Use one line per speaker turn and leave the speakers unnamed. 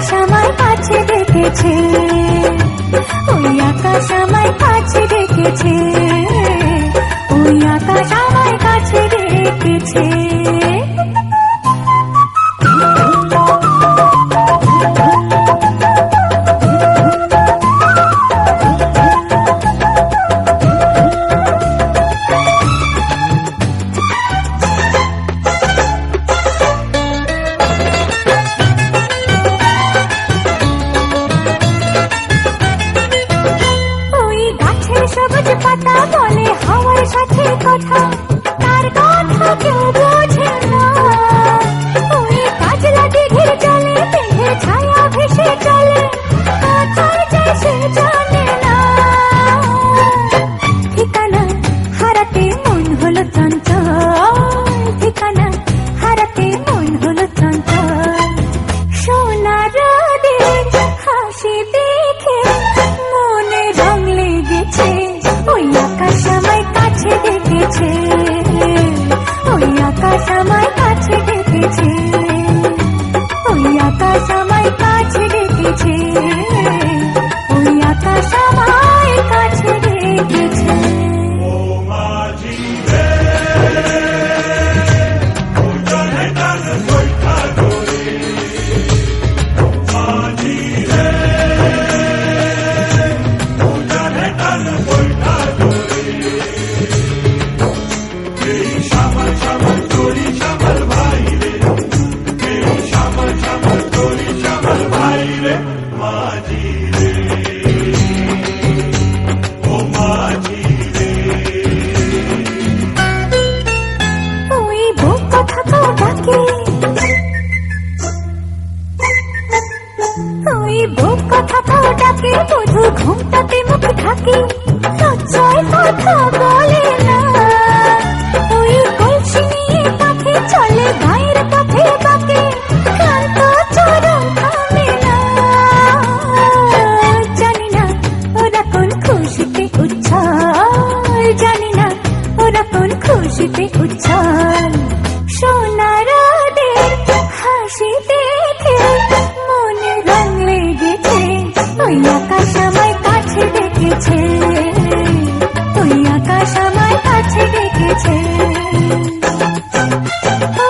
আকাশ আমায় কাছে ডেকেছে, ওই আকাশ আমায় কাছে ডেকেছে, ওই আকাশ আমায় কাছে ডেকেছে। সবুজ পাতা বলে হাওয়ার সাথে কথা, তার কথা কেউ বোঝে না। ওই কাজলা দিঘির জলে মেঘের ছায়া ভেসে চলে, কোথায় যায় সে জানে না। ঠিকানা হারাতে মন হলো চঞ্চল, ঠিকানা হারাতে মন হলো চঞ্চল। সোনার রোদের হাসি দেখে মনে রং লেগেছে, ওই আকাশ আমায় কাছে ডেকেছে, ওই আকাশ আমায় কাছে ডেকেছে, ওই আকাশ আমায় কাছে ডেকেছে, ওই আকাশ আমায় কাছে ডেকেছে। ওই বুক কথা পাও ডাকে, বধু ঘুমটাতে মুখ ঢাকে, লজ্জায় কথা বলে না। ওই কলসি নিয়ে পাখি চলে গায়ের পথে বাঁকে, ক্লান্ত চরণ থামে না। জানি না ওরা কোন খুশিতে উচ্ছল, জানি না ওরা কোন খুশিতে উচ্ছল। সোনার রোদের হাসি দেখে মনে রং লেগেছে, ওই আকাশ আমায় কাছে ডেকেছে, ওই আকাশ আমায় কাছে ডেকেছে। ও